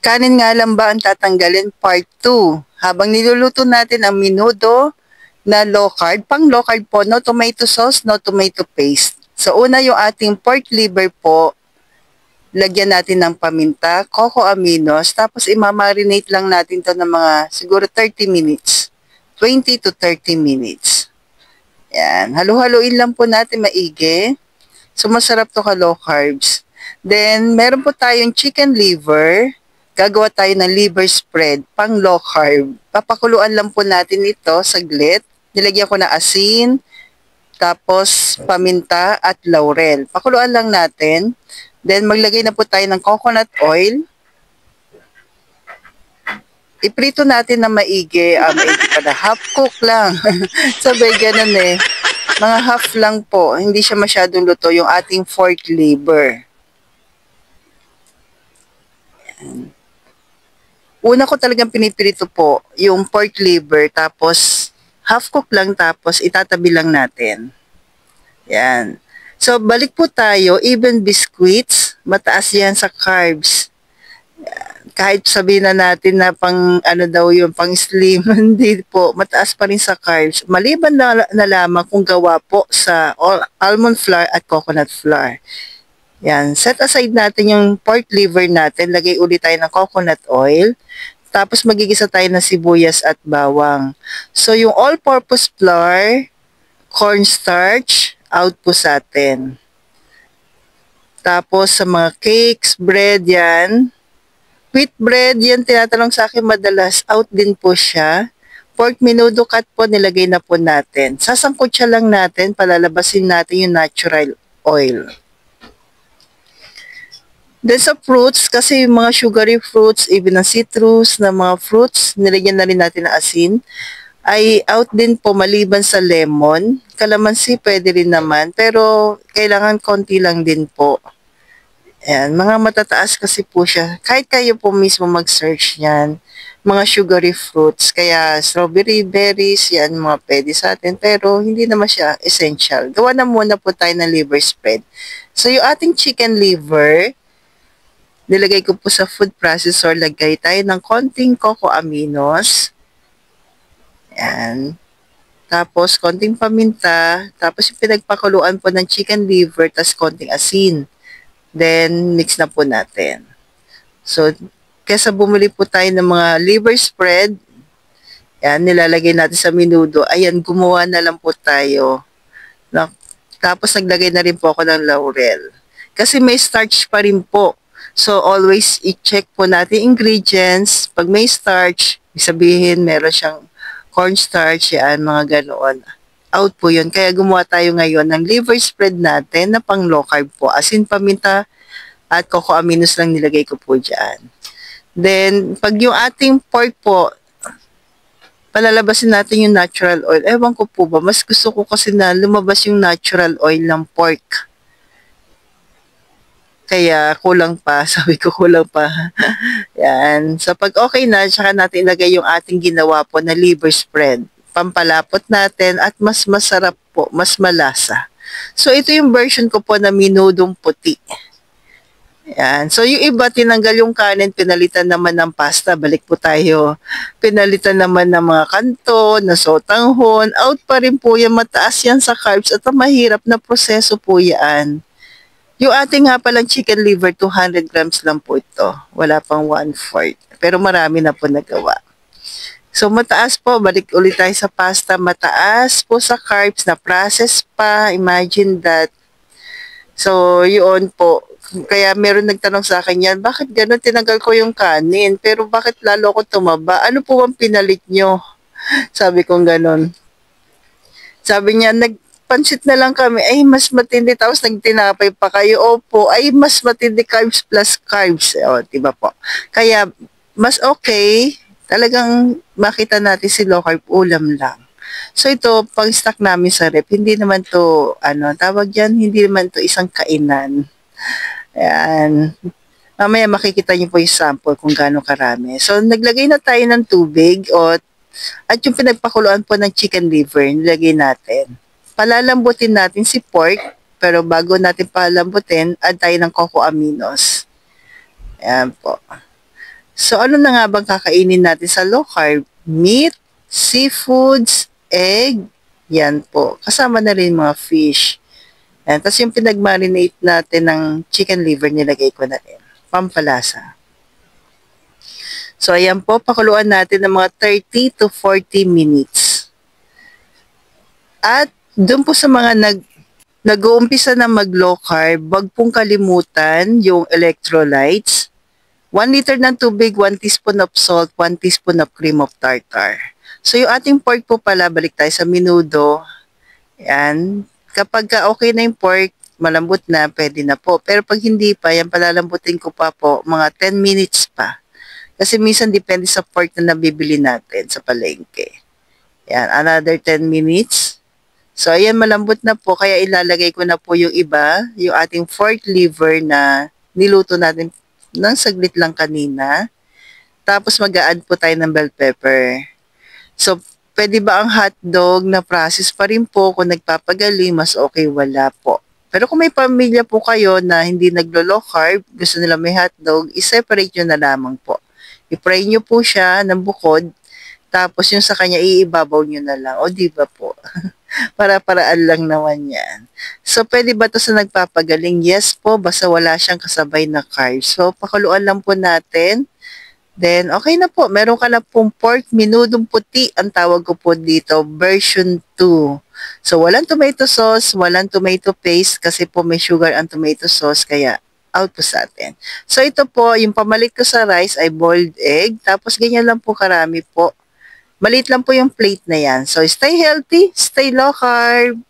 Kanin nga lang ba ang tatanggalin? Part 2. Habang niluluto natin ang menudo na low carb, pang low carb po, no tomato sauce, no tomato paste. So una yung ating pork liver po, lagyan natin ng paminta, coco aminos, tapos imamarinate lang natin to ng mga siguro 30 minutes. 20 to 30 minutes. Yan. Halu-haluin lang po natin maigi. So, masarap to ka low carbs. Then, meron po tayong chicken liver. Gagawa tayo ng liver spread, pang low carb. Papakuluan lang po natin ito saglit. Nilagyan ko na asin, tapos paminta at laurel. Pakuluan lang natin. Then, maglagay na po tayo ng coconut oil. Iprito natin na maigi, maigi pa na, half cook lang. Sabay ganun eh. Mga half lang po, hindi siya masyadong luto yung ating pork liver. Una ko talagang pinipirito po yung pork liver, tapos half cook lang, tapos itatabi lang natin. Yan. So, balik po tayo, even biscuits, mataas yan sa carbs. Kahit sabihin na natin na pang ano daw yung pang slim, hindi po, mataas pa rin sa carbs. Maliban na lamang kung gawa po sa almond flour at coconut flour. Yan, set aside natin yung pork liver natin, lagay ulit tayo ng coconut oil, tapos magigisa tayo ng sibuyas at bawang. So yung all-purpose flour, cornstarch, out po sa atin. Tapos sa mga cakes, bread yan, wheat bread, yan tinatanong sa akin madalas, out din po siya. Pork menudo cut po, nilagay na po natin. Sasangkot siya lang natin, palalabasin natin yung natural oil. Then sa fruits, kasi yung mga sugary fruits, even ang citrus na mga fruits, nilagyan na rin natin ng asin, ay out din po maliban sa lemon. Kalamansi pwede rin naman, pero kailangan konti lang din po. Ayan, mga matataas kasi po siya. Kahit kayo po mismo mag-search yan, mga sugary fruits, kaya strawberry, berries, yan, mga pwede sa atin, pero hindi naman siya essential. Gawa na muna po tayo ng liver spread. So, yung ating chicken liver, nilagay ko po sa food processor, lagay tayo ng konting coco aminos. Ayan. Tapos, konting paminta, tapos yung pinagpakuluan po ng chicken liver, tapos konting asin. Then, mix na po natin. So, kesa bumili po tayo ng mga liver spread, yan, nilalagay natin sa menudo. Ayan, gumawa na lang po tayo. Tapos, naglagay na rin po ako ng laurel. Kasi may starch pa rin po. So, always i-check po natin ingredients. Pag may starch, sabihin meron siyang cornstarch, yan, mga ganoon. Out po yun. Kaya gumawa tayo ngayon ng liver spread natin na pang low carb po. Asin, paminta, at coco aminos lang nilagay ko po dyan. Then, pag yung ating pork po, palalabasin natin yung natural oil. Ewan ko po ba, mas gusto ko kasi na lumabas yung natural oil ng pork. Kaya kulang pa, sabi ko kulang pa. Yan. So pag okay na, tsaka natin ilagay yung ating ginawa po na liver spread. Pampalapot natin at mas masarap po, mas malasa. So ito yung version ko po na minudong puti. Yan. So yung iba tinanggal yung kanin, pinalitan naman ng pasta. Balik po tayo. Pinalitan naman ng mga kanto, na sotanghon. Out pa rin po yan. Mataas yan sa carbs at mahirap na proseso po yan. Yung ating nga palang chicken liver, 200 grams lang po ito. Wala pang 1/4. Pero marami na po nagawa. So, mataas po. Balik ulit tayo sa pasta. Mataas po sa carbs na process pa. Imagine that. So, yun po. Kaya meron nagtanong sa akin yan, bakit gano'n tinanggal ko yung kanin? Pero bakit lalo ko tumaba? Ano po ang pinalit nyo? Sabi kong gano'n. Sabi niya, nagpansit na lang kami, ay mas matindi, tapos nagtinapay pa kayo, opo, ay mas matindi carbs plus carbs, o, diba po? Kaya, mas okay, talagang makita natin si low carb ulam lang. So ito, pang stock namin sa rep, hindi naman to, ano, tawag yan, hindi naman to isang kainan. Ayan. Mamaya makikita niyo po yung sample kung gaano karami. So, naglagay na tayo ng tubig at yung pinagpakuluan po ng chicken liver, nilagay natin. Palalambutin natin si pork, pero bago natin palalambutin, add tayo ng coco aminos. Ayan po. So, ano na nga bang kakainin natin sa low carb? Meat, seafoods, egg, yan po. Kasama na rin mga fish. Yan. Tapos yung pinag-marinate natin ng chicken liver, nilagay ko na rin. Pampalasa. So, ayan po, pakuluan natin ng mga 30 to 40 minutes. At doon po sa mga nag-uumpisa na mag-low carb, wag pong kalimutan yung electrolytes. 1 liter ng tubig, 1 teaspoon of salt, 1 teaspoon of cream of tartar. So, yung ating pork po pala, balik tayo sa minudo. Yan. Kapag okay na yung pork, malambot na, pwede na po. Pero pag hindi pa, yan palalambutin ko pa po, mga 10 minutes pa. Kasi minsan depende sa pork na nabibili natin sa palengke. Yan, another 10 minutes. So, ayan, malambot na po. Kaya ilalagay ko na po yung iba, yung ating pork liver na niluto natin ng saglit lang kanina. Tapos mag-a-add po tayo ng bell pepper. So, pwede ba ang hotdog na process pa rin po? Kung nagpapagaling, mas okay, wala po. Pero kung may pamilya po kayo na hindi naglo-low carb, gusto nila may hotdog, i-separate nyo na lamang po. I-fry nyo po siya ng bukod, tapos yung sa kanya iibabaw nyo na lang. O di ba po? Para-paraan lang naman yan. So, pwede ba to sa nagpapagaling? Yes po, basta wala siyang kasabay na carbs. So, pakuluan lang po natin. Then, okay na po. Meron ka na pong pork minudong puti. Ang tawag ko po dito, version 2. So, walang tomato sauce, walang tomato paste kasi po may sugar ang tomato sauce, kaya out po sa atin. So, ito po, yung pamalit ko sa rice ay boiled egg. Tapos, ganyan lang po karami po. Maliit lang po yung plate na yan. So, stay healthy, stay low carb.